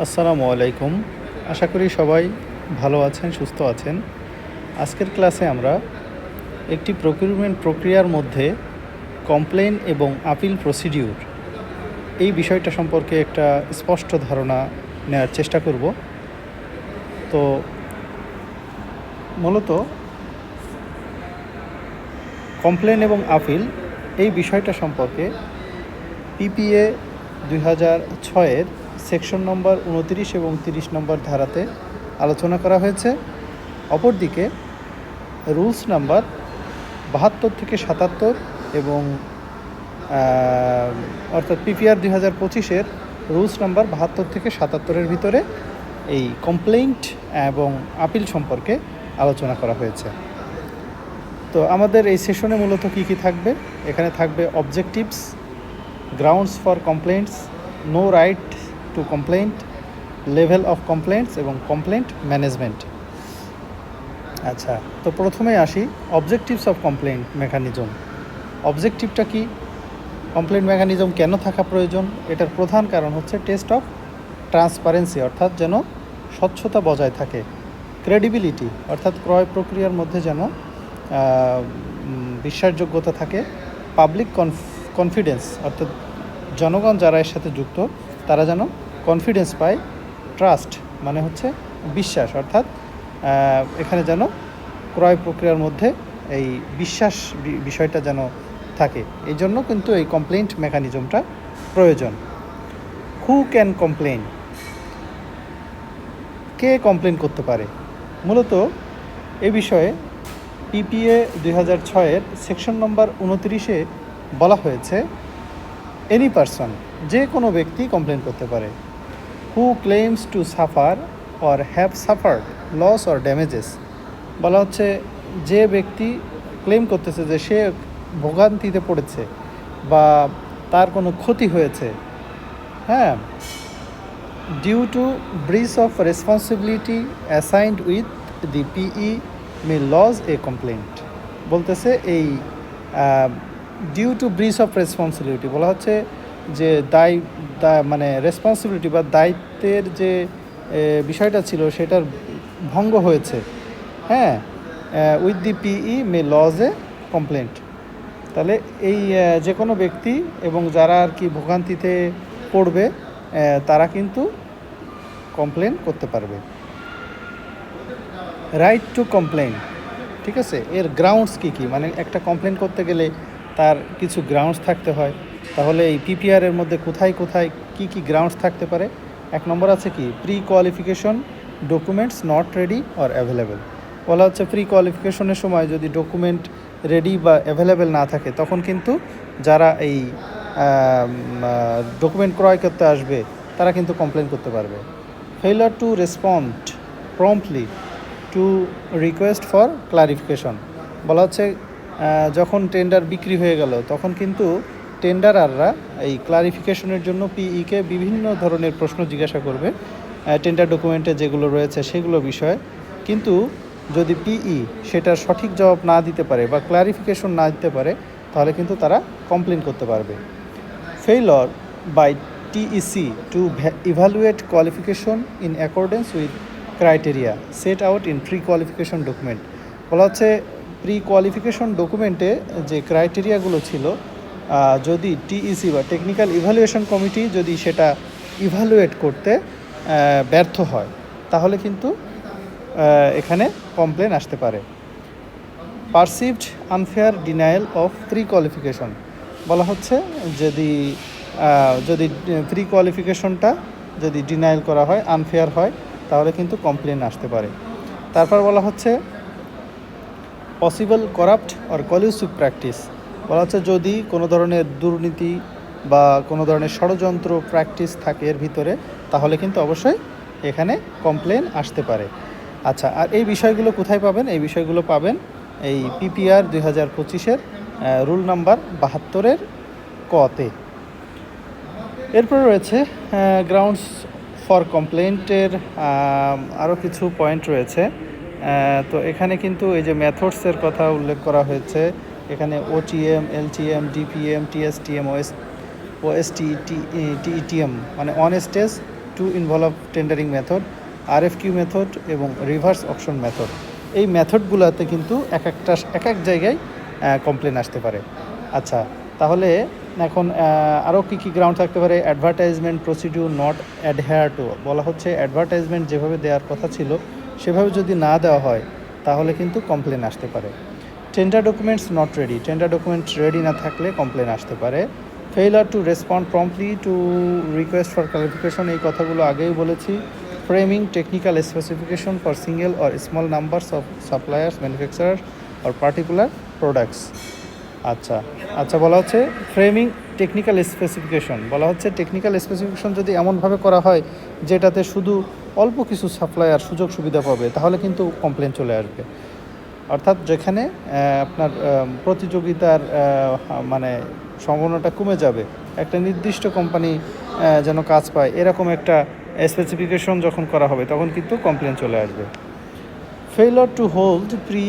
আসসালামু আলাইকুম। আশা করি সবাই ভালো আছেন, সুস্থ আছেন। আজকের ক্লাসে আমরা একটি প্রকিউরমেন্ট প্রক্রিয়ার মধ্যে কমপ্লেন এবং আপিল প্রসিডিউর এই বিষয়টা সম্পর্কে একটা স্পষ্ট ধারণা নেওয়ার চেষ্টা করব। তো মূলত কমপ্লেন এবং আপিল এই বিষয়টা সম্পর্কে পিপিএ 2006-এর সেকশন নম্বর 29 এবং 30 নম্বর ধারাতে আলোচনা করা হয়েছে। অপরদিকে রুলস নাম্বার 72 থেকে 77 এবং অর্থাৎ পিপিআর 2025-এর রুলস নাম্বার 72 থেকে 77-এর ভিতরে এই কমপ্লেইন্ট এবং আপিল সম্পর্কে আলোচনা করা হয়েছে। তো আমাদের এই সেশনে মূলত কী থাকবে, এখানে থাকবে objectives, grounds for complaints, no right to complaint, level of complaints এবং কমপ্লেন্ট ম্যানেজমেন্ট। আচ্ছা, তো প্রথমে আসি অবজেক্টিভস অফ কমপ্লেন্ট মেকানিজম। অবজেক্টিভটা কি, কমপ্লেন্ট মেকানিজম কেন থাকা প্রয়োজন? এটার প্রধান কারণ হচ্ছে টেস্ট অফ ট্রান্সপারেন্সি, অর্থাৎ যেন স্বচ্ছতা বজায় থাকে। ক্রেডিবিলিটি, অর্থাৎ ক্রয় প্রক্রিয়ার মধ্যে যেন বিশ্বাসযোগ্যতা থাকে। পাবলিক কনফিডেন্স, অর্থাৎ জনগণ যারা এর সাথে যুক্ত তারা যেন কনফিডেন্স পায়। ট্রাস্ট মানে হচ্ছে বিশ্বাস, অর্থাৎ এখানে যেন ক্রয় প্রক্রিয়ার মধ্যে এই বিশ্বাস বিষয়টা যেন থাকে। এই জন্য কিন্তু এই কমপ্লেন্ট মেকানিজমটা প্রয়োজন। Who can complain, K complain করতে পারে? মূলত এ বিষয়ে পিপিএ 2006-এর সেকশন নম্বর 29-এ বলা হয়েছে এনি পারসন, যে কোনো ব্যক্তি কমপ্লেন করতে পারে। Who claims to suffer or have suffered loss or damages, বলা হচ্ছে যে ব্যক্তি ক্লেম করতেছে যে সে ভোগান্তিতে পড়েছে বা তার কোনো ক্ষতি হয়েছে, হ্যাঁ, due to breach of responsibility assigned with the PE may lodge a complaint. বলতেছে এই due to breach of responsibility বলা হচ্ছে যে মানে রেসপন্সিবিলিটি বা দায়িত্বের যে বিষয়টা ছিল সেটার ভঙ্গ হয়েছে, হ্যাঁ, with the PE may lodge a complaint. তাহলে এই যে কোনো ব্যক্তি এবং যারা আর কি ভোগান্তিতে পড়বে তারা কিন্তু কমপ্লেন করতে পারবে। রাইট টু কমপ্লেন, ঠিক আছে, এর গ্রাউন্ডস কী, মানে একটা কমপ্লেন করতে গেলে তার কিছু গ্রাউন্ডস থাকতে হয়। তাহলে এই পিপিআরের মধ্যে কোথায় কোথায় কী গ্রাউন্ডস থাকতে পারে? এক নম্বর আছে কি, pre qualification documents not ready or available. বলা হচ্ছে প্রি কোয়ালিফিকেশনের সময় যদি ডকুমেন্ট রেডি বা অ্যাভেলেবেল না থাকে তখন কিন্তু যারা এই ডকুমেন্ট ক্রয় করতে আসবে তারা কিন্তু কমপ্লেন করতে পারবে। Failure two respond promptly to request for clarification, বলা হচ্ছে যখন টেন্ডার বিক্রি হয়ে গেল তখন কিন্তু টেন্ডাররা এই ক্লারিফিকেশনের জন্য পিইকে বিভিন্ন ধরনের প্রশ্ন জিজ্ঞাসা করবে টেন্ডার ডকুমেন্টে যেগুলো রয়েছে সেগুলো বিষয়ে। কিন্তু যদি পিই সেটার সঠিক জবাব না দিতে পারে বা ক্লারিফিকেশন না দিতে পারে তাহলে কিন্তু তারা কমপ্লেন করতে পারবে। Failure by TEC to evaluate qualification in accordance with criteria set out in pre qualification document, বলা হচ্ছে প্রি কোয়ালিফিকেশন ডকুমেন্টে যে ক্রাইটেরিয়াগুলো ছিল যদি টিইসি বা টেকনিক্যাল ইভ্যালুয়েশন কমিটি যদি সেটা ইভ্যালুয়েট করতে ব্যর্থ হয় তাহলে কিন্তু এখানে কমপ্লেন আসতে পারে। Perceived unfair denial of pre qualification, বলা হচ্ছে যদি প্রি কোয়ালিফিকেশনটা যদি ডিনায়াল করা হয়, আনফেয়ার হয়, তাহলে কিন্তু কমপ্লেন আসতে পারে। তারপর বলা হচ্ছে পসিবল করাপ্ট অর কলিউসিভ প্র্যাকটিস, বলা হচ্ছে যদি কোনো ধরনের দুর্নীতি বা কোনো ধরনের ষড়যন্ত্র প্র্যাকটিস থাকে এর ভিতরে তাহলে কিন্তু অবশ্যই এখানে কমপ্লেন আসতে পারে। আচ্ছা, আর এই বিষয়গুলো কোথায় পাবেন? এই বিষয়গুলো পাবেন এই পিপিআর 2025-এর রুল নাম্বার 72-এর কতে। এরপর রয়েছে গ্রাউন্ডস ফর কমপ্লেন্টের আরও কিছু পয়েন্ট রয়েছে। তো এখানে কিন্তু এই যে মেথডসের কথা উল্লেখ করা হয়েছে, এখানে ওটিএম, এলটিএম, ডিপিএম, টিএসটিএম, ওএসটি, টিইটিএম মানে on stage, two involve tendering method, আরএফকিউ method এবং রিভার্স অপশন মেথড। এই মেথডগুলোতে কিন্তু এক এক জায়গায় কমপ্লেন আসতে পারে। আচ্ছা, তাহলে এখন আরও কী গ্রাউন্ড থাকতে পারে? Advertisement procedure not adhere to, বলা হচ্ছে অ্যাডভার্টাইজমেন্ট যেভাবে দেওয়ার কথা ছিল সেভাবে যদি না দেওয়া হয় তাহলে কিন্তু কমপ্লেন আসতে পারে। Tender documents not ready, tender document ready না থাকলে কমপ্লেন আসতে পারে। Failure two respond promptly to request for clarification, এই কথাগুলো আগেই বলেছি। Framing technical specification for single or small numbers of suppliers, manufacturers or particular products. আচ্ছা, বলা হচ্ছে ফ্রেমিং টেকনিক্যাল স্পেসিফিকেশন, বলা হচ্ছে টেকনিক্যাল স্পেসিফিকেশন যদি এমনভাবে করা হয় যেটাতে শুধু অল্প কিছু সাপ্লায়ার সুযোগ সুবিধা পাবে তাহলে কিন্তু কমপ্লেন চলে আসবে। অর্থাৎ যেখানে আপনার প্রতিযোগিতার মানে সম্ভাবনাটা কমে যাবে, একটা নির্দিষ্ট কোম্পানি যেন কাজ পায় এরকম একটা স্পেসিফিকেশন যখন করা হবে তখন কিন্তু কমপ্লেন চলে আসবে। Failure to hold pre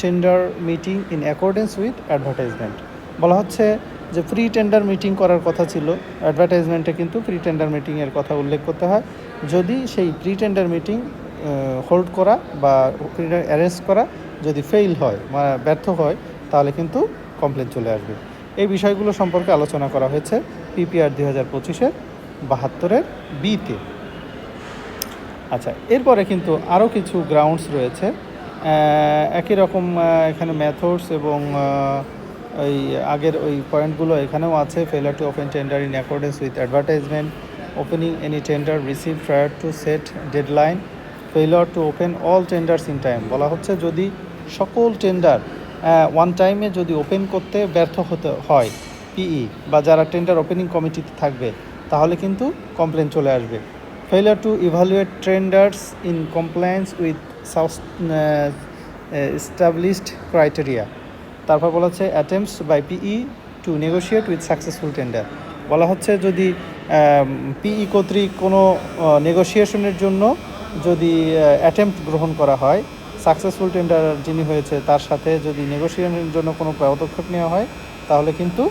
tender meeting in accordance with advertisement, বলা হচ্ছে যে প্রি টেন্ডার মিটিং করার কথা ছিল, অ্যাডভার্টাইজমেন্টে কিন্তু প্রি টেন্ডার মিটিংয়ের কথা উল্লেখ করতে হয়। যদি সেই প্রি টেন্ডার মিটিং হোল্ড করা বা অ্যারেঞ্জ করা যদি ফেইল হয় বা ব্যর্থ হয় তাহলে কিন্তু কমপ্লেন চলে আসবে। এই বিষয়গুলো সম্পর্কে আলোচনা করা হয়েছে পিপিআর 2025-72 বিতে। আচ্ছা, এরপরে কিন্তু আরও কিছু গ্রাউন্ডস রয়েছে একই রকম, এখানে মেথডস এবং ওই আগের ওই পয়েন্টগুলো এখানেও আছে। Failure to open tender in accordance with advertisement, opening any tender receive prior to set deadline, failure to open all tenders in time, বলা হচ্ছে যদি সকল টেন্ডার ওয়ান টাইমে যদি ওপেন করতে ব্যর্থ হতে হয় পিই বা যারা টেন্ডার ওপেনিং কমিটিতে থাকবে তাহলে কিন্তু কমপ্লেন চলে আসবে। Failure to evaluate tenders in compliance with established criteria, তারপর বলা হচ্ছে attempts by PE to negotiate with successful tender, বলা হচ্ছে যদি পিই কর্তৃক কোনো নেগোশিয়েশনের জন্য যদি অ্যাটেম্পট গ্রহণ করা হয়, সাকসেসফুল টেন্ডার যিনি হয়েছে তার সাথে যদি নেগোশিয়েশনের জন্য কোনো পদক্ষেপ নেওয়া হয় তাহলে কিন্তু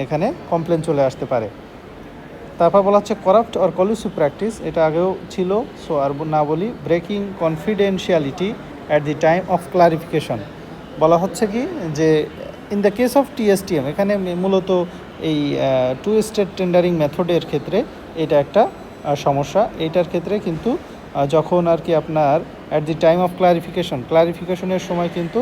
এখানে কমপ্লেন চলে আসতে পারে। তারপর বলা হচ্ছে করাপ্ট অর কলুসিভ প্র্যাকটিস, এটা আগেও ছিল সো আর না বলি। Breaking confidentiality at the time of clarification, বলা হচ্ছে কি যে ইন দ্য কেস অফ টিএসটিএম, এখানে মূলত এই টু স্টেট টেন্ডারিং মেথডের ক্ষেত্রে এটা একটা সমস্যা। এইটার ক্ষেত্রে কিন্তু যখন আর কি আপনার অ্যাট দি টাইম অফ ক্লারিফিকেশনের সময় কিন্তু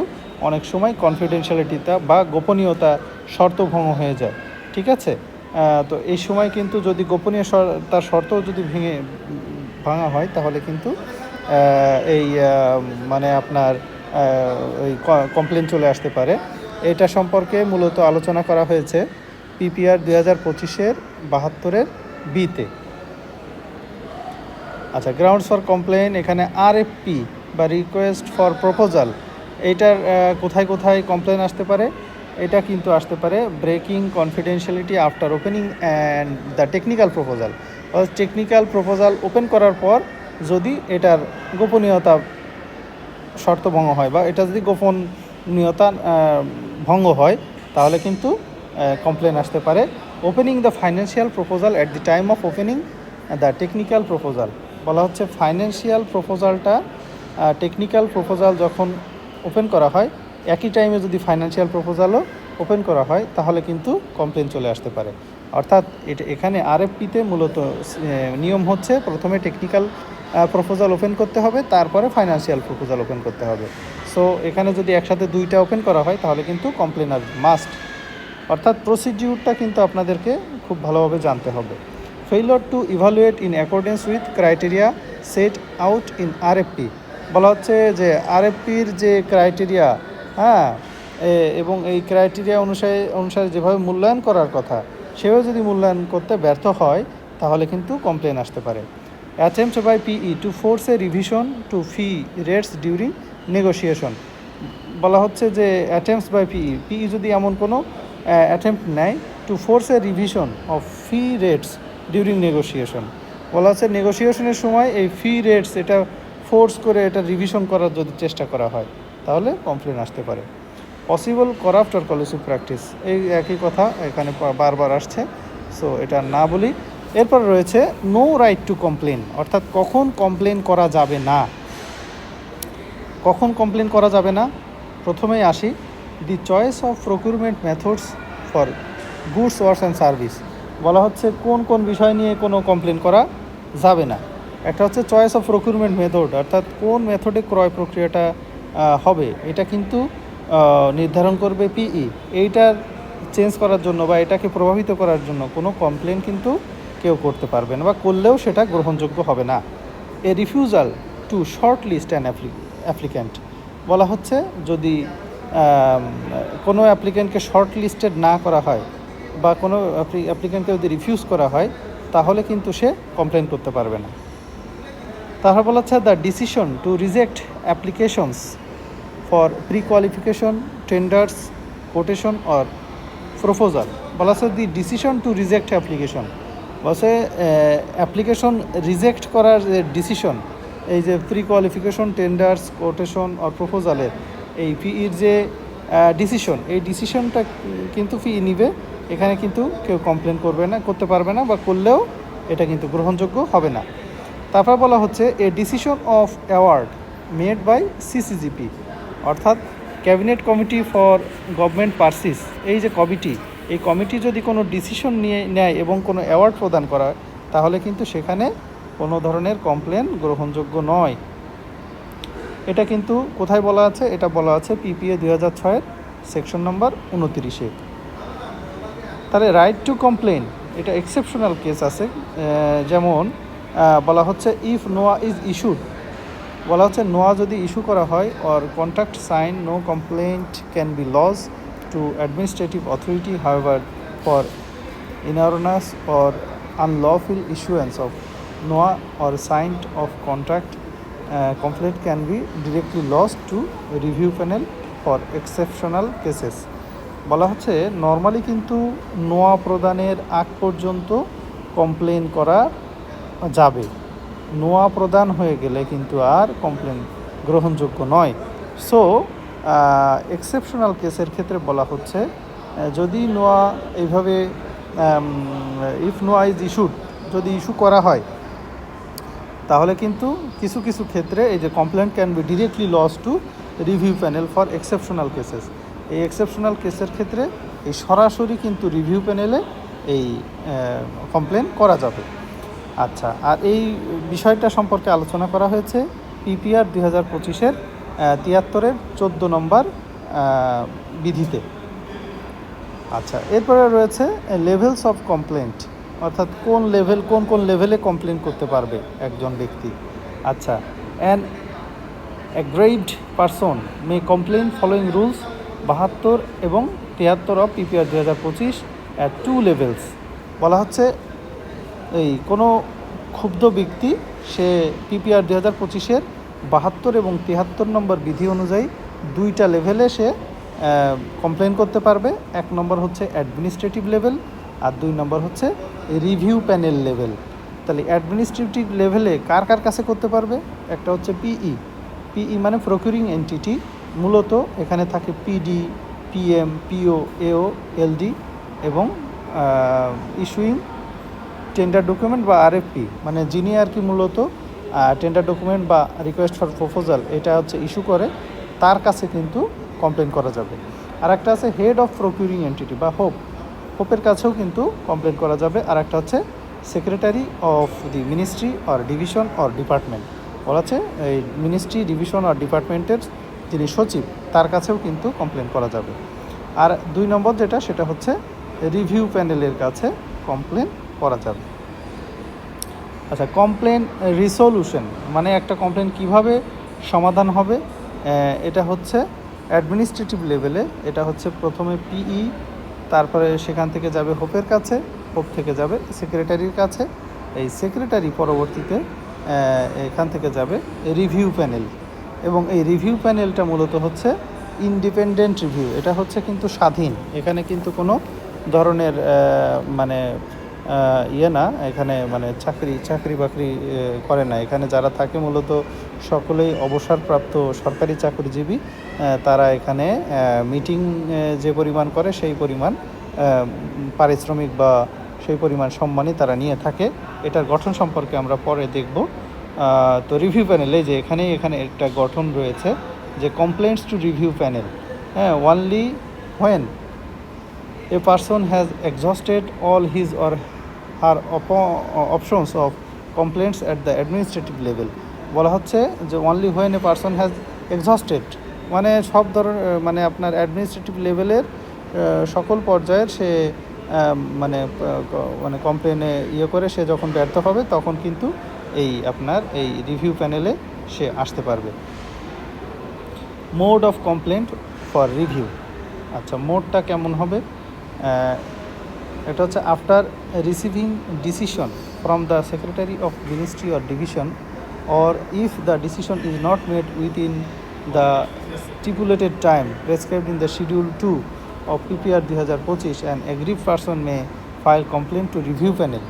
অনেক সময় কনফিডেন্সিয়ালিটিটা বা গোপনীয়তা শর্ত ভঙ্গ হয়ে যায়, ঠিক আছে। তো এই সময় কিন্তু যদি গোপনীয় তার শর্তও যদি ভাঙা হয় তাহলে কিন্তু এই মানে আপনার ওই কমপ্লেন চলে আসতে পারে। এটা সম্পর্কে মূলত আলোচনা করা হয়েছে পিপিআর 2025-72 বিতে। আচ্ছা, গ্রাউন্ডস ফর কমপ্লেন, এখানে আরএফপি বা রিকোয়েস্ট ফর প্রপোজাল, এইটার কোথায় কোথায় কমপ্লেন আসতে পারে? এটা কিন্তু আসতে পারে breaking confidentiality after opening and the technical proposal, technical proposal open করার পর যদি এটার গোপনীয়তা শর্ত ভঙ্গ হয় বা এটা যদি গোপনীয়তা ভঙ্গ হয় তাহলে কিন্তু কমপ্লেন আসতে পারে। Opening the financial proposal at the time of opening the technical proposal, বলা হচ্ছে ফাইন্যান্সিয়াল প্রপোজালটা টেকনিক্যাল প্রপোজাল যখন ওপেন করা হয় একই টাইমে যদি ফাইন্যান্সিয়াল প্রপোজালও ওপেন করা হয় তাহলে কিন্তু কমপ্লেন চলে আসতে পারে। অর্থাৎ এখানে আরএফপিতে মূলত নিয়ম হচ্ছে প্রথমে টেকনিক্যাল প্রপোজাল ওপেন করতে হবে, তারপরে ফাইন্যান্সিয়াল প্রপোজাল ওপেন করতে হবে। সো এখানে যদি একসাথে দুইটা ওপেন করা হয় তাহলে কিন্তু কমপ্লেন আসবে মাস্ট। অর্থাৎ প্রসিডিউরটা কিন্তু আপনাদেরকে খুব ভালোভাবে জানতে হবে। Failure two evaluate in accordance with criteria set out in RFP, বলা হচ্ছে যে আরএফপির যে ক্রাইটেরিয়া, হ্যাঁ, এবং এই ক্রাইটেরিয়া অনুসারে যেভাবে মূল্যায়ন করার কথা সেভাবে যদি মূল্যায়ন করতে ব্যর্থ হয় তাহলে কিন্তু কমপ্লেন আসতে পারে। Attempt by PE to force a revision to fee rates during negotiation, বলা হচ্ছে যে অ্যাটেম্পটস বাই পিই যদি এমন কোনো অ্যাটেম্পট নেয় to force a revision of fee rates during negotiation, বলা হচ্ছে নেগোসিয়েশনের সময় এই ফি রেটস এটা ফোর্স করে এটা রিভিশন করার যদি চেষ্টা করা হয় তাহলে কমপ্লেন আসতে পারে। পসিবল করাপ্ট অর কলুসিভ প্র্যাকটিস, এই একই কথা এখানে বারবার আসছে, সো এটা না বলি। এরপর রয়েছে নো রাইট টু কমপ্লেন, অর্থাৎ কখন কমপ্লেন করা যাবে না। কখন কমপ্লেন করা যাবে না, প্রথমেই আসি, the choice of procurement methods for goods works and service. বলা হচ্ছে কোন কোন বিষয় নিয়ে কোনো কমপ্লেন করা যাবে না। একটা হচ্ছে চয়েস অফ প্রকিউরমেন্ট মেথড, অর্থাৎ কোন মেথডে ক্রয় প্রক্রিয়াটা হবে, এটা কিন্তু নির্ধারণ করবে পিই। এইটার চেঞ্জ করার জন্য বা এটাকে প্রভাবিত করার জন্য কোনো কমপ্লেন কিন্তু কেউ করতে পারবে না, বা করলেও সেটা গ্রহণযোগ্য হবে না। A refusal to short list an applicant, বলা হচ্ছে যদি কোনো অ্যাপ্লিক্যান্টকে শর্ট লিস্টেড না করা হয় বা কোনো অ্যাপ্লিক্যান্টকে যদি রিফিউজ করা হয়, তাহলে কিন্তু সে কমপ্লেন করতে পারবে না। তারপর বলা হচ্ছে the decision to reject applications for pre qualification, tenders, quotation or proposal. বলা হচ্ছে the decision to reject application, বলছে অ্যাপ্লিকেশন রিজেক্ট করার যে ডিসিশন, এই যে pre qualification, tenders, quotation or প্রপোজালের এই পিইর যে ডিসিশন, এই ডিসিশনটা কিন্তু পিই নিবে। এখানে কিন্তু কেউ কমপ্লেন করতে পারবে না, বা করলেও এটা কিন্তু গ্রহণযোগ্য হবে না। তারপর বলা হচ্ছে a decision of award made by CCGP, অর্থাৎ cabinet committee for government purchase, এই যে কমিটি, এই কমিটি যদি কোনো ডিসিশন নেয় এবং কোনো অ্যাওয়ার্ড প্রদান করা হয়, তাহলে কিন্তু সেখানে কোনো ধরনের কমপ্লেন গ্রহণযোগ্য নয়। এটা কিন্তু কোথায় বলা আছে, এটা বলা আছে পিপিএ 2006 সেকশন নম্বর 29-এ। তাহলে রাইট টু কমপ্লেন, এটা এক্সেপশনাল কেস আছে, যেমন বলা হচ্ছে ইফ নোয়া ইজ ইস্যুড, বলা হচ্ছে নোয়া যদি ইস্যু করা হয় or contract sign, no complaint can be lodge to administrative authority, however for ইনঅর্ডানাস or unlawful issuance of NOA or signed of contract, complaint can be directly lodge to review panel for exceptional cases. বলা হচ্ছে normally কিন্তু নোয়া প্রদানের আগ পর্যন্ত complain করা যাবে, নোয়া প্রদান হয়ে গেলে কিন্তু আর কমপ্লেন গ্রহণযোগ্য নয়। সো এক্সেপশনাল কেসের ক্ষেত্রে বলা হচ্ছে যদি নোয়া এইভাবে ইফ নোয়া ইজ ইস্যুড, যদি ইস্যু করা হয়, তাহলে কিন্তু কিছু কিছু ক্ষেত্রে এই যে complain can be directly lodge to review panel for exceptional cases, এই এক্সেপশনাল কেসের ক্ষেত্রে এই সরাসরি কিন্তু রিভিউ প্যানেলে এই কমপ্লেন করা যাবে। আচ্ছা, আর এই বিষয়টা সম্পর্কে আলোচনা করা হয়েছে পিপিআর 2025-এর 73-এর 14 নম্বর বিধিতে। আচ্ছা, এরপরে রয়েছে লেভেলস অফ কমপ্লেন্ট, অর্থাৎ কোন লেভেলে কমপ্লেন করতে পারবে একজন ব্যক্তি। আচ্ছা, an aggrieved person may complain following rules 72 এবং 73 অফ পিপিআর 2025 অ্যাট 2 লেভেলস। বলা হচ্ছে এই কোনো ক্ষুব্ধ ব্যক্তি সে পিপিআর 2025-এর 72 এবং 73 নম্বর বিধি অনুযায়ী 2টা লেভেলে সে কমপ্লেন করতে পারবে। 1 নম্বর হচ্ছে অ্যাডমিনিস্ট্রেটিভ লেভেল, আর 2 নম্বর হচ্ছে রিভিউ প্যানেল লেভেল। তাহলে অ্যাডমিনিস্ট্রেটিভ লেভেলে কার কাছে করতে পারবে, একটা হচ্ছে পিই মানে প্রকিউরিং এন্টিটি, মূলত এখানে থাকে পিডি, পিএম, পিও, এও, এলডি এবং ইস্যুইং টেন্ডার ডকুমেন্ট বা আরএফপি, মানে যিনি আর কি মূলত টেন্ডার ডকুমেন্ট বা রিকোয়েস্ট ফর প্রপোজাল এটা হচ্ছে ইস্যু করে, তার কাছে কিন্তু কমপ্লেন করা যাবে। আর একটা আছে হেড অফ প্রকিউরিং এন্টিটি বা হোপের কাছেও কিন্তু কমপ্লেন করা যাবে। আর একটা হচ্ছে secretary of the ministry or division or department, বলা আছে এই মিনিস্ট্রি, ডিভিশন আর ডিপার্টমেন্টের যিনি সচিব, তার কাছেও কিন্তু কমপ্লেন করা যাবে। আর 2 নম্বর যেটা, সেটা হচ্ছে রিভিউ প্যানেলের কাছে কমপ্লেন করা যাবে। আচ্ছা, কমপ্লেন রিসলিউশন মানে একটা কমপ্লেন কিভাবে সমাধান হবে, এটা হচ্ছে অ্যাডমিনিস্ট্রেটিভ লেভেলে, এটা হচ্ছে প্রথমে পিই, তারপরে সেখান থেকে যাবে হোপের কাছে, হোপ থেকে যাবে সেক্রেটারির কাছে, এই সেক্রেটারি পরবর্তীতে এখান থেকে যাবে রিভিউ প্যানেল, এবং এই রিভিউ প্যানেলটা মূলত হচ্ছে ইন্ডিপেন্ডেন্ট রিভিউ, এটা হচ্ছে কিন্তু স্বাধীন, এখানে কিন্তু কোনো ধরনের মানে না, এখানে মানে চাকরি বাকরি করে না, এখানে যারা থাকে মূলত সকলেই অবসরপ্রাপ্ত সরকারি চাকরিজীবী, তারা এখানে মিটিং যে পরিমাণ করে সেই পরিমাণ পারিশ্রমিক বা সেই পরিমাণ সম্মানই তারা নিয়ে থাকে। এটার গঠন সম্পর্কে আমরা পরে দেখব। তো রিভিউ প্যানেলে যে এখানে একটা গঠন রয়েছে যে কমপ্লেন্টস টু রিভিউ প্যানেল, হ্যাঁ, only when a person has exhausted all his or her options of complaints at the administrative level. বলা হচ্ছে যে only when a person has exhausted, মানে সব ধরনের, মানে আপনার অ্যাডমিনিস্ট্রেটিভ লেভেলের সকল পর্যায়ের সে মানে কমপ্লেনে করে সে যখন ব্যর্থ হবে তখন কিন্তু আপনার এই রিভিউ প্যানেলে সে আসতে পারবে। Mode of complaint for review. আচ্ছা, মোডটা কেমন হবে? এটা হচ্ছে after receiving decision from the secretary of ministry or division, or if the decision is not made within the stipulated time prescribed in the Schedule 2 of PPR 2025, an aggrieved person may file complaint to review panel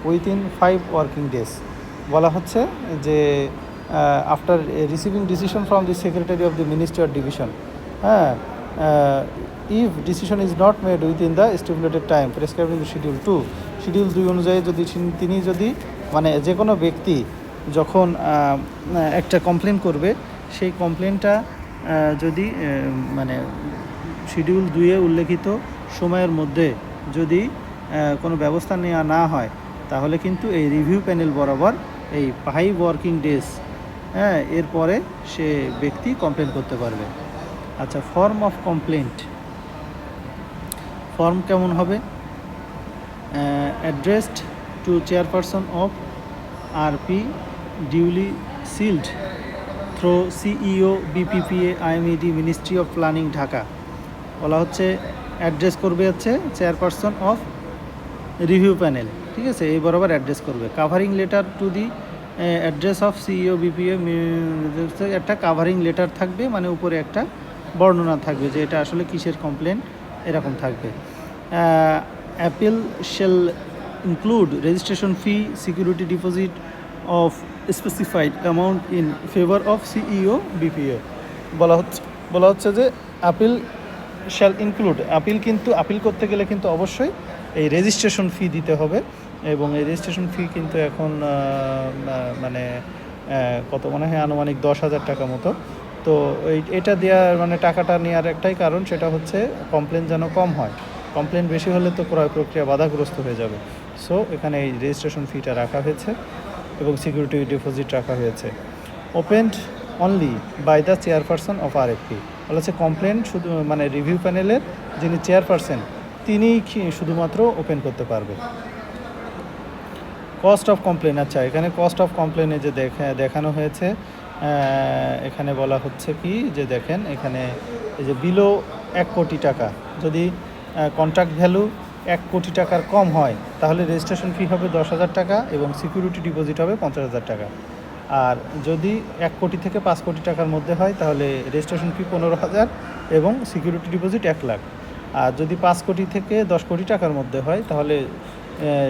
within 5 working days. বলা হচ্ছে যে after receiving decision from the secretary of the ministry or division, হ্যাঁ, if decision is not made within the stipulated time prescribed in the schedule 2 অনুযায়ী তিনি যদি মানে যে কোনো ব্যক্তি যখন একটা কমপ্লেন করবে, সেই কমপ্লেনটা যদি মানে শিডিউল 2-এ উল্লেখিত সময়ের মধ্যে যদি কোনো ব্যবস্থা নেওয়া না হয়, তাহলে কিন্তু এই রিভিউ প্যানেল বরাবর এই 5 ওয়ার্কিং ডেজ, হ্যাঁ, এরপরে সে ব্যক্তি কমপ্লেন করতে পারবে। আচ্ছা, ফর্ম অফ কমপ্লেন্ট, ফর্ম কেমন হবে? Addressed to chairperson of RP duly sealed through CEO BPPA IMED Ministry of Planning Dhaka. বলা হচ্ছে অ্যাড্রেস করবে হচ্ছে চেয়ারপারসন অফ রিভিউ প্যানেল, ঠিক আছে, এই বরাবর অ্যাড্রেস করবে। Covering letter to the address of CEO BPA, একটা কাভারিং লেটার থাকবে, মানে উপরে একটা বর্ণনা থাকবে যে এটা আসলে কিসের কমপ্লেন, এরকম থাকবে। Appeal shall include registration fee, security deposit of specified amount in favor of CEO BPA। বলা হচ্ছে যে আপিল শ্যাল ইনক্লুড, আপিল করতে গেলে কিন্তু অবশ্যই এই রেজিস্ট্রেশন ফি দিতে হবে, এবং এই রেজিস্ট্রেশন ফি কিন্তু এখন মানে কত মনে হয় আনুমানিক 10,000 টাকা মতো। তো এটা দেওয়ার মানে টাকাটা নেওয়ার একটাই কারণ, সেটা হচ্ছে কমপ্লেন যেন কম হয়। কমপ্লেন বেশি হলে তো ক্রয় প্রক্রিয়া বাধাগ্রস্ত হয়ে যাবে। সো এখানে এই রেজিস্ট্রেশন ফিটা রাখা হয়েছে এবং সিকিউরিটি ডিপোজিট রাখা হয়েছে। Opened only by the chairperson of RFP। বলা হচ্ছে কমপ্লেন শুধু মানে রিভিউ প্যানেলের যিনি চেয়ারপারসন তিনিই শুধুমাত্র ওপেন করতে পারবে। কস্ট অফ কমপ্লেন, আচ্ছা, এখানে কস্ট অফ কমপ্লেনে যে দেখানো হয়েছে, এখানে বলা হচ্ছে কি যে দেখেন এখানে এই যে বিলো 1 কোটি টাকা, যদি কন্ট্রাক্ট ভ্যালু 1 কোটি টাকার কম হয় তাহলে রেজিস্ট্রেশন ফি হবে 10,000 টাকা এবং সিকিউরিটি ডিপোজিট হবে 50,000 টাকা। আর যদি 1 কোটি থেকে 5 কোটি টাকার মধ্যে হয় তাহলে রেজিস্ট্রেশন ফি 15,000 এবং সিকিউরিটি ডিপোজিট 1 লাখ। আর যদি 5 কোটি থেকে 10 কোটি টাকার মধ্যে হয় তাহলে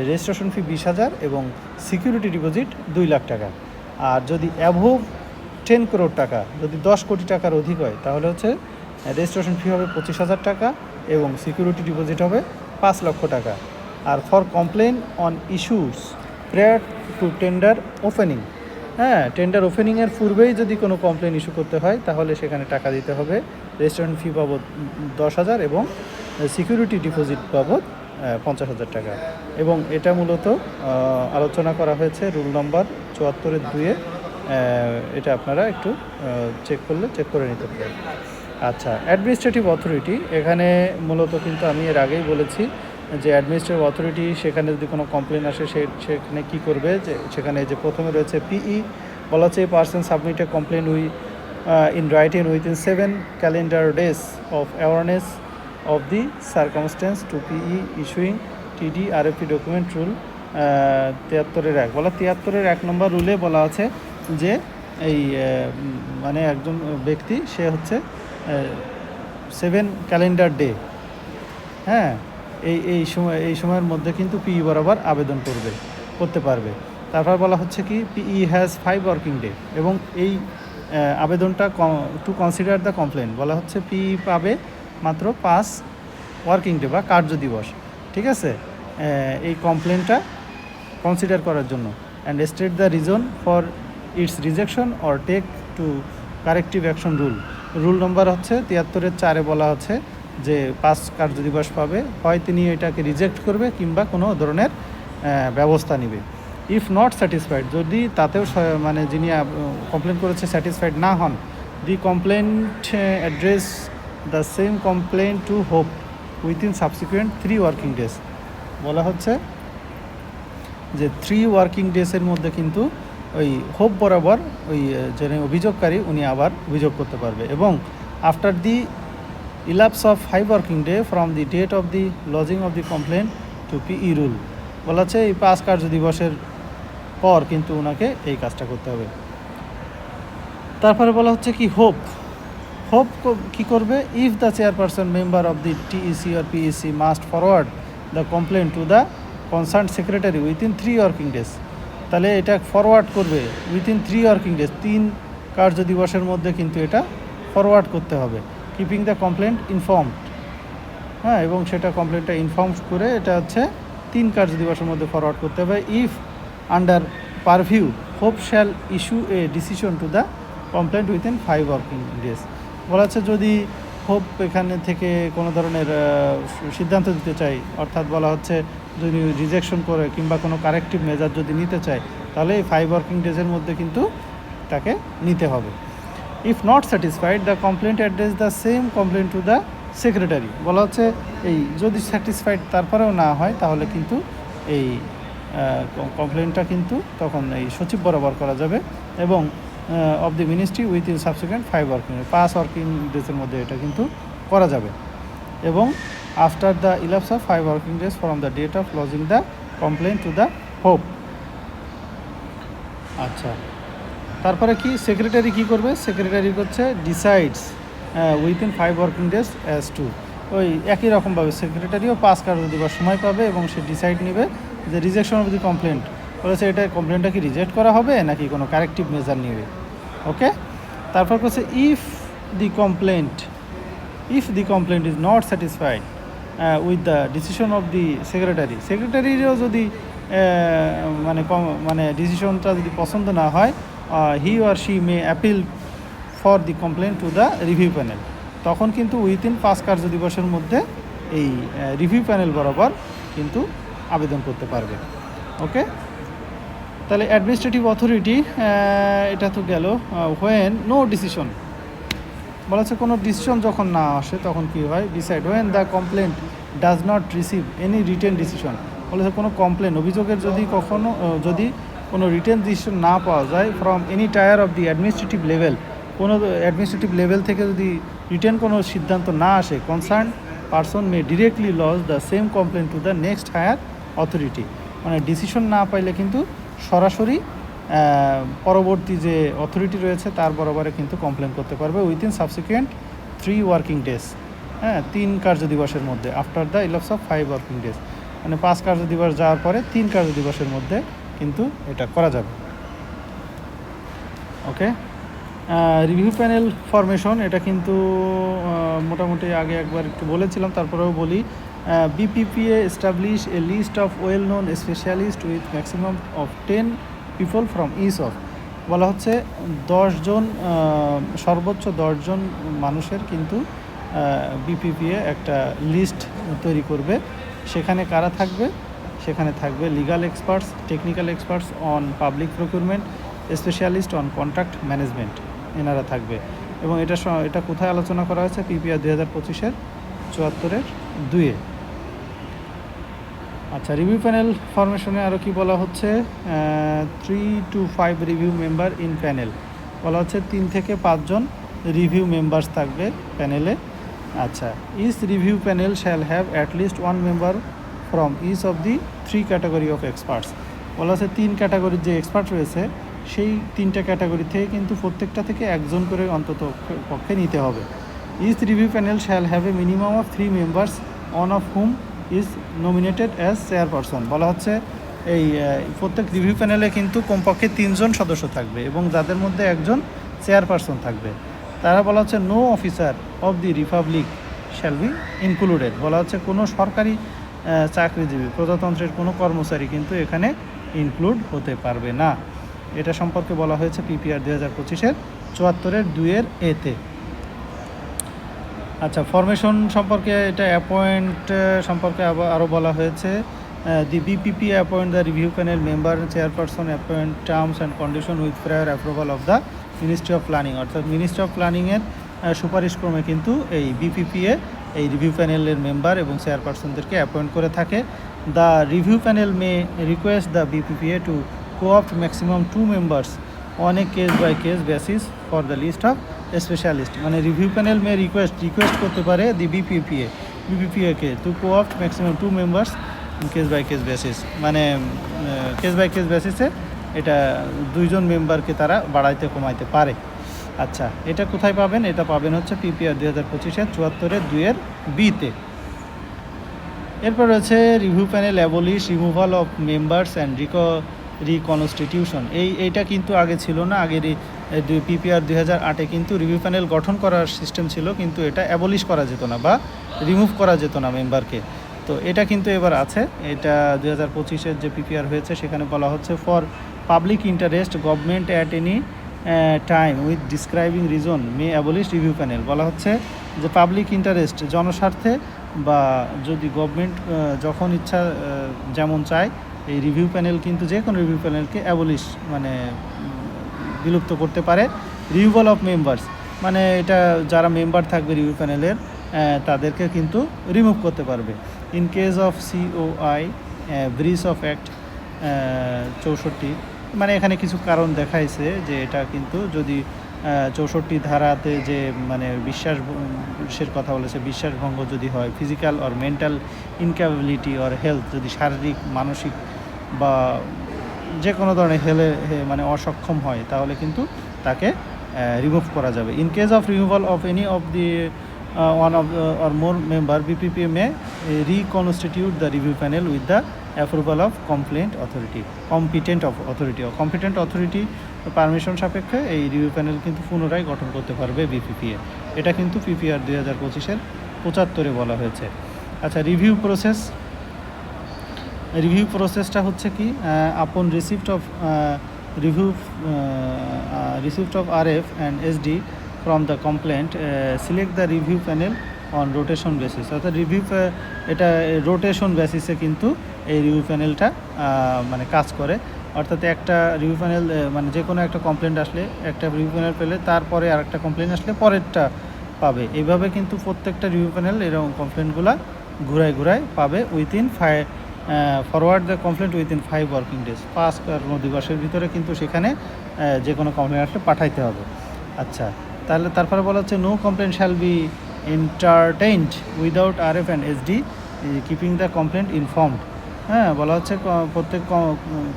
রেজিস্ট্রেশন ফি 20,000 এবং সিকিউরিটি ডিপোজিট 2 লাখ টাকা। আর যদি অ্যাভোভ 10 করোড় টাকা, যদি 10 কোটি টাকার অধিক হয় তাহলে হচ্ছে রেজিস্ট্রেশন ফি হবে 25,000 টাকা এবং সিকিউরিটি ডিপোজিট হবে 5 লক্ষ টাকা। আর for complain on issues prior to tender opening, হ্যাঁ, টেন্ডার ওপেনিংয়ের পূর্বেই যদি কোনো কমপ্লেন ইস্যু করতে হয় তাহলে সেখানে টাকা দিতে হবে। রেজিস্ট্রেশন ফি বাবদ 10,000 এবং সিকিউরিটি ডিপোজিট বাবদ 50,000 টাকা। এবং এটা মূলত আলোচনা করা হয়েছে রুল নম্বর 74-2-এ। এটা আপনারা একটু চেক করে নিতে পারেন। আচ্ছা, অ্যাডমিনিস্ট্রেটিভ অথরিটি, এখানে মূলত কিন্তু আমি এর আগেই বলেছি যে অ্যাডমিনিস্ট্রেটিভ অথরিটি সেখানে যদি কোনো কমপ্লেন আসে সেখানে কী করবে, যে সেখানে যে প্রথমে রয়েছে পিই, বলা হচ্ছে person submit a complain in writing within 7 calendar days of awareness of the circumstances to PE issuing TD RFP document rule 73-1। বলা 73-1 নম্বর রুলে বলা আছে যে এই মানে একজন ব্যক্তি সে হচ্ছে 7 ক্যালেন্ডার ডে, হ্যাঁ, এই সময়ের মধ্যে কিন্তু পিই বরাবর আবেদন করতে পারবে। তারপর বলা হচ্ছে কি পিই হ্যাজ 5 ওয়ার্কিং ডে, এবং এই আবেদনটা টু কনসিডার দ্য কমপ্লেন, বলা হচ্ছে পিই পাবে মাত্র 5 ওয়ার্কিং ডে বা কার্য দিবস, ঠিক আছে। এই কমপ্লেনটা কনসিডার করার জন্য and state the reason for its rejection or take to corrective action rule number হচ্ছে 73-4 বলা আছে যে 5 কার্যদিবস পাবে, হয় তিনি এটাকে রিজেক্ট করবে কিংবা কোনো ধরনের ব্যবস্থা নেবে। ইফ নট স্যাটিসফাইড, যদি তাতেও মানে যিনি কমপ্লেন করেছে স্যাটিসফাইড না হন, the complaint address the same complain to HOPE within subsequent 3 working days. বলা হচ্ছে যে 3 ওয়ার্কিং ডেজের মধ্যে কিন্তু ওই হোপ বরাবর ওই যিনি অভিযোগকারী উনি আবার অভিযোগ করতে পারবে, এবং after the elapse of 5 working day from the date of the lodging of the complain to PE rule. বলা হচ্ছে এই 5 কার্যদিবসের পর কিন্তু ওনাকে এই কাজটা করতে হবে। তারপরে বলা হচ্ছে কি হোপ কী করবে, if the chairperson member of the TEC or PEC must forward the complain to the concern secretary within 3 working days. তাহলে এটা ফরওয়ার্ড করবে উইথিন 3 ওয়ার্কিং ডেজ, 3 কার্যদিবসের মধ্যে কিন্তু এটা ফরওয়ার্ড করতে হবে। কিপিং দ্য কমপ্লেন্ট ইনফর্মড, হ্যাঁ, এবং সেটা কমপ্লেন্টটা ইনফর্ম করে এটা হচ্ছে 3 কার্যদিবসের মধ্যে ফরওয়ার্ড করতে হবে। If under purview HOPE shall issue a decision to the complaint within 5 working days. বলা হচ্ছে যদি হোপ এখানে থেকে কোনো ধরনের সিদ্ধান্ত দিতে চাই, অর্থাৎ বলা হচ্ছে যদি রিজেকশন করে কিংবা কোনো কারেক্টিভ মেজার যদি নিতে চায়, তাহলে এই 5 ওয়ার্কিং ডেজের মধ্যে কিন্তু তাকে নিতে হবে। If not satisfied the complaint address the same complaint to the secretary. বলা হচ্ছে এই যদি স্যাটিসফাইড তারপরেও না হয়, তাহলে কিন্তু এই কমপ্লেনটা কিন্তু তখন এই সচিব বরাবর করা যাবে, এবং of the ministry within subsequent 5 working 5 working ডেজের মধ্যে এটা কিন্তু করা যাবে, এবং after the elapse of 5 working days from the date of lodging the complain to the HOPE. আচ্ছা, তারপরে কি সেক্রেটারি কি করবে, সেক্রেটারি হচ্ছে decides within 5 working days as to, ওই একই রকমভাবে সেক্রেটারিও 5 কার্যদিবস সময় পাবে এবং সে ডিসাইড নেবে যে রিজেকশন অফ দি কমপ্লেন্ট, বলেছে এটা কমপ্লেনটা কি রিজেক্ট করা হবে নাকি কোনো কারেক্টিভ মেজার নেবে। ওকে, তারপর বলছে if the complaint is not satisfied with the decision of the সেক্রেটারিরও যদি মানে ডিসিশনটা যদি পছন্দ না হয়, he or she may appeal for the complain to the review panel. তখন কিন্তু উইথিন 5 কার্যদিবসের মধ্যে এই রিভিউ প্যানেল বরাবর কিন্তু আবেদন করতে পারবে। ওকে, তাহলে অ্যাডমিনিস্ট্রেটিভ অথরিটি এটা তো গেল। হোয়েন নো ডিসিশন, বলা হচ্ছে কোনো ডিসিশন যখন না আসে তখন কী হয়, decide when the complaint does not receive any written decision. বলেছে কোনো কমপ্লেন অভিযোগের যদি কোনো রিটেন ডিসিশন না পাওয়া যায় from any tier of the administrative level, কোনো অ্যাডমিনিস্ট্রেটিভ লেভেল থেকে যদি রিটেন কোনো সিদ্ধান্ত না আসে, concern person may directly lodge the same complain to the next higher authority. মানে ডিসিশন না পাইলে কিন্তু সরাসরি পরবর্তী যে অথরিটি রয়েছে তার বরাবরে কিন্তু কমপ্লেন করতে পারবে উইথিন সাবসিকুয়েন্ট 3 ওয়ার্কিং ডেজ, হ্যাঁ, 3 কার্যদিবসের মধ্যে, after the elapse of 5 working days, মানে 5 কার্যদিবস যাওয়ার পরে 3 কার্যদিবসের মধ্যে কিন্তু এটা করা যাবে। ওকে, রিভিউ প্যানেল ফরমেশন, এটা কিন্তু মোটামুটি আগে একবার একটু বলেছিলাম, তারপরেও বলি। BPPA establish a list of well known specialist with maximum of 10 people from each of. বলা হচ্ছে 10 জন, সর্বোচ্চ 10 জন মানুষের কিন্তু বিপিপিএ একটা লিস্ট তৈরি করবে। সেখানে কারা থাকবে, সেখানে থাকবে legal experts, technical experts on public procurement, specialist on contract management, এনারা থাকবে। এবং এটা কোথায় আলোচনা করা হয়েছে, পিপিআর 2025-এর 74-2-এ। আচ্ছা, রিভিউ প্যানেল ফরমেশনে আরও কি বলা হচ্ছে, 3 to 5 review member in panel. বলা হচ্ছে 3 থেকে 5 জন রিভিউ মেম্বার্স থাকবে প্যানেলে। আচ্ছা, each review panel shall have at least 1 member from each of the 3 category of experts. বলা হচ্ছে 3 ক্যাটাগরির যে এক্সপার্ট রয়েছে সেই 3টা ক্যাটাগরি থেকে কিন্তু প্রত্যেকটা থেকে একজন করে অন্তত পক্ষে নিতে হবে। Each review panel shall have a minimum of 3 members one of whom is nominated as chairperson. বলা হচ্ছে এই প্রত্যেক রিভিউ প্যানেলে কিন্তু কমপক্ষে 3 জন সদস্য থাকবে এবং যাদের মধ্যে একজন চেয়ারপারসন থাকবে। তারা বলা হচ্ছে no officer of the republic shall be included. বলা হচ্ছে কোনো সরকারি চাকরিজীবী, প্রজাতন্ত্রের কোনো কর্মচারী কিন্তু এখানে ইনক্লুড হতে পারবে না। এটা সম্পর্কে বলা হয়েছে পিপিআর 2025-এর 74-এর 2-এর এতে। আচ্ছা, ফরমেশন সম্পর্কে এটা অ্যাপয়েন্ট সম্পর্কে আরও বলা হয়েছে, the BPP appoint the review panel member chairperson appoint terms and condition with prior approval of the ministry of planning, অর্থাৎ মিনিস্ট্রি অফ প্ল্যানিংয়ের সুপারিশক্রমে কিন্তু এই বিপিপিএ এই রিভিউ প্যানেলের মেম্বার এবং চেয়ারপারসনদেরকে অ্যাপয়েন্ট করে থাকে। The review panel may request the BPPA to co-opt maximum 2 members on a case by case basis for the list of specialist, মানে রিভিউ প্যানেল মে রিকোয়েস্ট করতে পারে দি বিপিপিএকে to co-opt maximum 2 members case by case basis, মানে case by case বেসিসে এটা 2জন মেম্বারকে তারা বাড়াইতে কমাইতে পারে। আচ্ছা, এটা কোথায় পাবেন? এটা পাবেন হচ্ছে পিপিআর 2025-এর 74-এর 2-এর বিতে। এরপর রয়েছে review panel abolish removal of members and reconstitution. এইটা কিন্তু আগে ছিল না। আগে পিপিআর 2008-এ কিন্তু রিভিউ প্যানেল গঠন করার সিস্টেম ছিল, কিন্তু এটা অ্যাবলিশ করা যেত না বা রিমুভ করা যেত না মেম্বারকে। তো এটা কিন্তু এবার আছে। এটা 2025-এর যে পিপিআর হয়েছে সেখানে বলা হচ্ছে for public interest government at any time with describing reason May abolish review panel. বলা হচ্ছে যে পাবলিক ইন্টারেস্ট জনস্বার্থে বা যদি গভর্নমেন্ট যখন ইচ্ছা যেমন চায় এই রিভিউ প্যানেল কিন্তু যে কোনো রিভিউ প্যানেলকে অ্যাবলিশ মানে বিলুপ্ত করতে পারে। রিমুভাল অফ মেম্বার্স মানে এটা যারা মেম্বার থাকবে রিভিউ প্যানেলের তাদেরকে কিন্তু রিমুভ করতে পারবে। In case of COI breach of act 64, মানে এখানে কিছু কারণ দেখাইছে যে এটা কিন্তু যদি 64 ধারাতে যে মানে বিশ্বাসের কথা বলেছে, বিশ্বাসভঙ্গ যদি হয়, physical or mental incapability or health, যদি শারীরিক মানসিক বা যে কোনো ধরনের মানে অসক্ষম হয় তাহলে কিন্তু তাকে রিমুভ করা যাবে। In case of removal of any of the one of or more member BPPA may reconstitute the review panel with the approval of competent authority permission সাপেক্ষে এই রিভিউ প্যানেল কিন্তু পুনরায় গঠন করতে পারবে বিপিপিএ। এটা কিন্তু পিপিআর 2025-এর 75-এ বলা হয়েছে। আচ্ছা, রিভিউ প্রসেসটা হচ্ছে কি, আপন receipt of RF and SD from the complaint, select the review panel on rotation basis, অর্থাৎ এটা রোটেশন বেসিসে কিন্তু এই রিভিউ প্যানেলটা মানে কাজ করে। অর্থাৎ একটা রিভিউ প্যানেল মানে যে কোনো একটা কমপ্লেন্ট আসলে একটা রিভিউ প্যানেল পেলে তারপরে আরেকটা কমপ্লেন্ট আসলে পরেরটা পাবে। এইভাবে কিন্তু প্রত্যেকটা রিভিউ প্যানেল এরকম কমপ্লেন্টগুলো ঘুরায় পাবে within forward the complaint within 5 working days, 5 কর্মদিবসের ভিতরে কিন্তু সেখানে যে কোনো কমপ্লেন্ট আসলে পাঠাইতে হবে। আচ্ছা, তারপরে বলা হচ্ছে no complaint shall be entertained without RF and SD keeping the complaint informed. হ্যাঁ, বলা হচ্ছে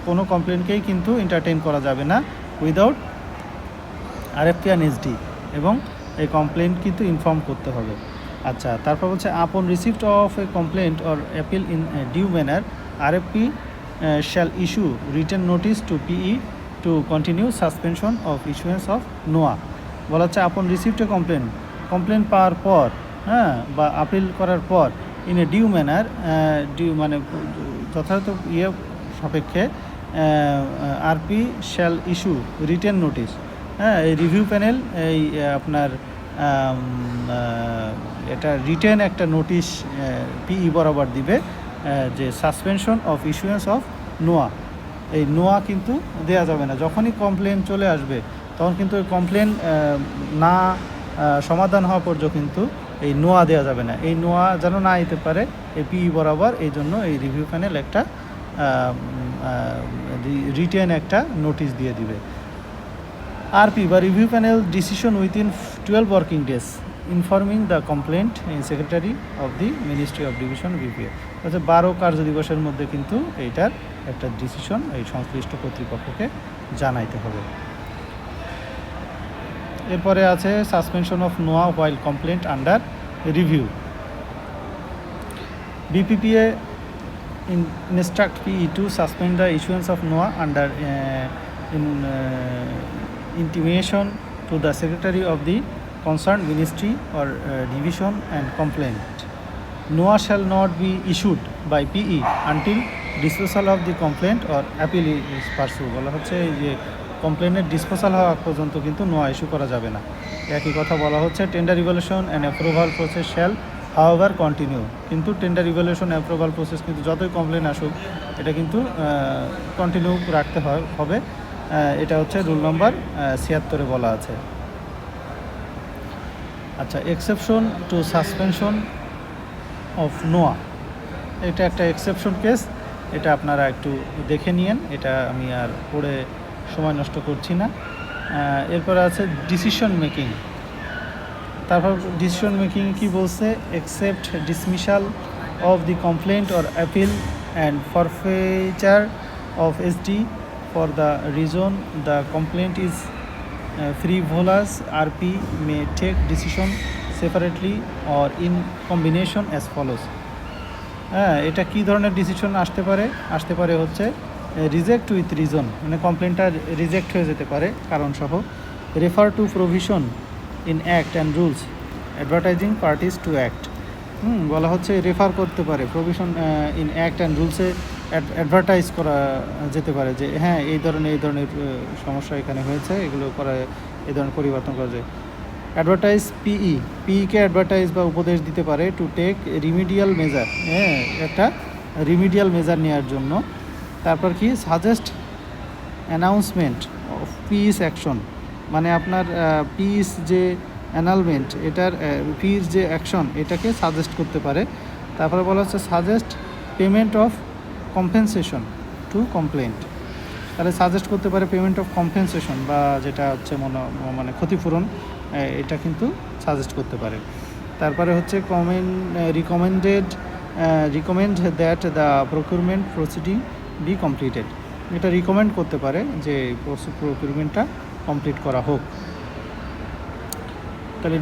কোনো কমপ্লেন্টকেই কিন্তু এন্টারটেইন করা যাবে না উইদাউট RF and SD, এবং এই কমপ্লেন্ট কিন্তু ইনফর্ম করতে হবে। আচ্ছা, তারপর বলছে upon receipt of a complaint or appeal in due manner RFP shall issue written notice to PE to continue suspension of issuance of NOA. বলা হচ্ছে আপন রিসিপ্টে কমপ্লেন পাওয়ার পর, হ্যাঁ, বা আপিল করার পর ইন এ ডিউ ম্যানার, মানে যথাযথ সাপেক্ষে RP shall issue written notice. হ্যাঁ, এই রিভিউ প্যানেল এই আপনার এটা রিটেন একটা নোটিশ PE বরাবর দিবে যে সাসপেনশন অফ ইস্যুয়েন্স অফ নোয়া। এই নোয়া কিন্তু দেওয়া যাবে না। যখনই কমপ্লেন চলে আসবে তখন কিন্তু ওই কমপ্লেন না সমাধান হওয়া পর্যন্ত কিন্তু এই নোয়া দেওয়া যাবে না। এই নোয়া যেন না দিতে পারে এই PE বরাবর, এই জন্য এই রিভিউ প্যানেল একটা রিটেন একটা নোটিশ দিয়ে দিবে। RP বা review panel decision within 12 working days informing the complaint secretary of the ministry of division BPA। অর্থাৎ 12 কার্য দিবসের মধ্যে কিন্তু এইটার একটা ডিসিশন এই সংশ্লিষ্ট কর্তৃপক্ষকে জানাইতে হবে। এরপরে আছে suspension of NOA while complaint under review. BPPA instruct PE to suspend the issuance of NOA under intimation to the secretary of the concerned ministry or division and complaint. NOA shall not be issued by PE until disposal of the complaint or appeal is pursue. বলা হচ্ছে এই যে কমপ্লেনের disposal হওয়া পর্যন্ত কিন্তু no issue করা যাবে না। একই কথা বলা হচ্ছে tender evaluation and approval process shall however continue. কিন্তু টেন্ডার ইভ্যালুয়েশন অ্যাপ্রুভাল প্রসেস কিন্তু যতই কমপ্লেন আসুক এটা কিন্তু কন্টিনিউ রাখতে হবে। এটা হচ্ছে রুল নম্বর ৭৬ বলা আছে। আচ্ছা, এক্সেপশন টু সাসপেনশন অফ নোয়া, এটা একটা এক্সেপশন কেস, এটা আপনারা একটু দেখে নিয়েন, এটা আমি আর পড়ে সময় নষ্ট করছি না। এরপরে আছে ডিসিশন মেকিং। তারপর ডিসিশন মেকিং কি বলছে, except dismissal of the complaint or appeal and forfeiture of SD for the reason the complaint is frivolous, RP may take decision separately or in combination as follows. এটা কী ধরনের decision আসতে পারে হচ্ছে reject with reason, মানে কমপ্লেনটা reject হয়ে যেতে পারে কারণসহ। Refer to provision in act and rules advertising parties to act. বলা হচ্ছে রেফার করতে পারে প্রভিশন ইন অ্যাক্ট অ্যান্ড রুলসে অ্যাডভার্টাইজ করা যেতে পারে যে হ্যাঁ এই ধরনের সমস্যা এখানে হয়েছে, এগুলো করা, এই ধরনের পরিবর্তন করা যায়। অ্যাডভার্টাইজ পিইকে অ্যাডভার্টাইজ বা উপদেশ দিতে পারে টু টেক রিমিডিয়াল মেজার, একটা রিমিডিয়াল মেজার নেওয়ার জন্য। তারপর কি suggest announcement of piece action, মানে আপনার পিস যে অ্যানালমেন্ট, এটার পির যে অ্যাকশন এটাকে সাজেস্ট করতে পারে। তারপরে বলা হচ্ছে suggest payment of compensation to complaint, তাহলে সাজেস্ট করতে পারে পেমেন্ট অফ কম্পেনসেশন বা যেটা হচ্ছে মানে ক্ষতিপূরণ, এটা কিন্তু সাজেস্ট করতে পারে। তারপরে হচ্ছে recommend that the procurement proceeding be completed, এটা রিকমেন্ড করতে পারে যে প্রকিউরমেন্টটা কমপ্লিট করা হোক। তাহলে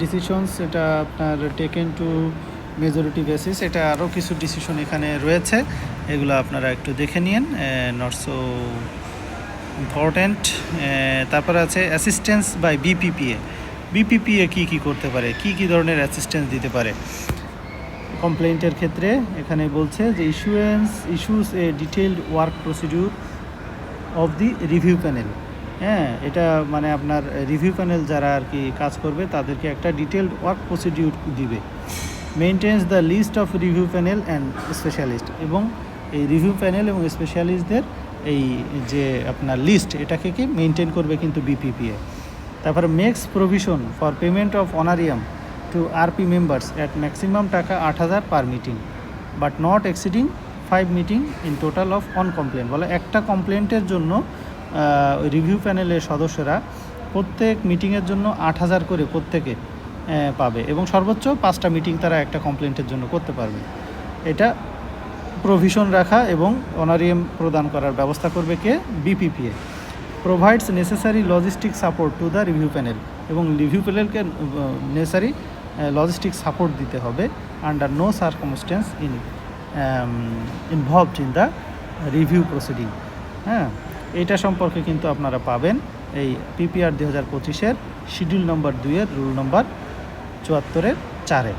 ডিসিশনস এটা আপনার টেকেন টু মেজরিটি বেসিস, এটা আরও কিছু ডিসিশন এখানে রয়েছে, এগুলো আপনারা একটু দেখে নিন, নট সো ইম্পর্ট্যান্ট। তারপরে আছে অ্যাসিস্ট্যান্স বাই বিপিপিএ কী করতে পারে, কী ধরনের অ্যাসিস্ট্যান্স দিতে পারে কমপ্লেন্টের ক্ষেত্রে। এখানে বলছে যে issues A detailed work procedure of the review panel. এটা মানে আপনার রিভিউ প্যানেল যারা আর কি কাজ করবে তাদেরকে একটা ডিটেইলড ওয়ার্ক প্রসিডিউর দিবে। Maintains the list of review panel and specialist, এবং এই রিভিউ প্যানেল এবং স্পেশালিস্টদের এই যে আপনার লিস্ট এটাকে কি মেনটেন করবে কিন্তু বিপিপিএ। তারপরে makes provision for payment of honorarium to RP members at maximum টাকা 8,000 per meeting but not exceeding 5 meeting in total of on complain. বলে একটা কমপ্লেন্টের জন্য রিভিউ প্যানেলের সদস্যরা প্রত্যেক মিটিংয়ের জন্য 8,000 করে প্রত্যেকে পাবে, এবং সর্বোচ্চ 5টা মিটিং তারা একটা কমপ্লেন্টের জন্য করতে পারবে। এটা প্রভিশন রাখা এবং অনারিয়াম প্রদান করার ব্যবস্থা করবে কে, BPPA. Provides necessary logistic support to the review panel, এবং রিভিউ প্যানেলকে নেসেসারি লজিস্টিক সাপোর্ট দিতে হবে। Under no circumstance involved in the review proceeding. এইটা সম্পর্কে কিন্তু আপনারা পাবেন এই পিপিআর 2025-এর শিডিউল নম্বর 2-এর রুল নম্বর 74-4-এ।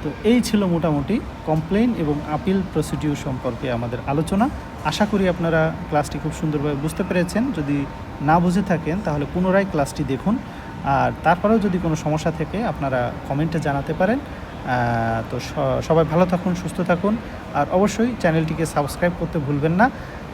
তো এই ছিল মোটামুটি কমপ্লেইন এবং আপিল প্রসিডিউর সম্পর্কে আমাদের আলোচনা। আশা করি আপনারা ক্লাসটি খুব সুন্দরভাবে বুঝতে পেরেছেন। যদি না বুঝে থাকেন তাহলে পুনরায় ক্লাসটি দেখুন, আর তারপরেও যদি কোনো সমস্যা থাকে আপনারা কমেন্টে জানাতে পারেন। তো সবাই ভালো থাকুন, সুস্থ থাকুন, আর অবশ্যই চ্যানেলটিকে সাবস্ক্রাইব করতে ভুলবেন না।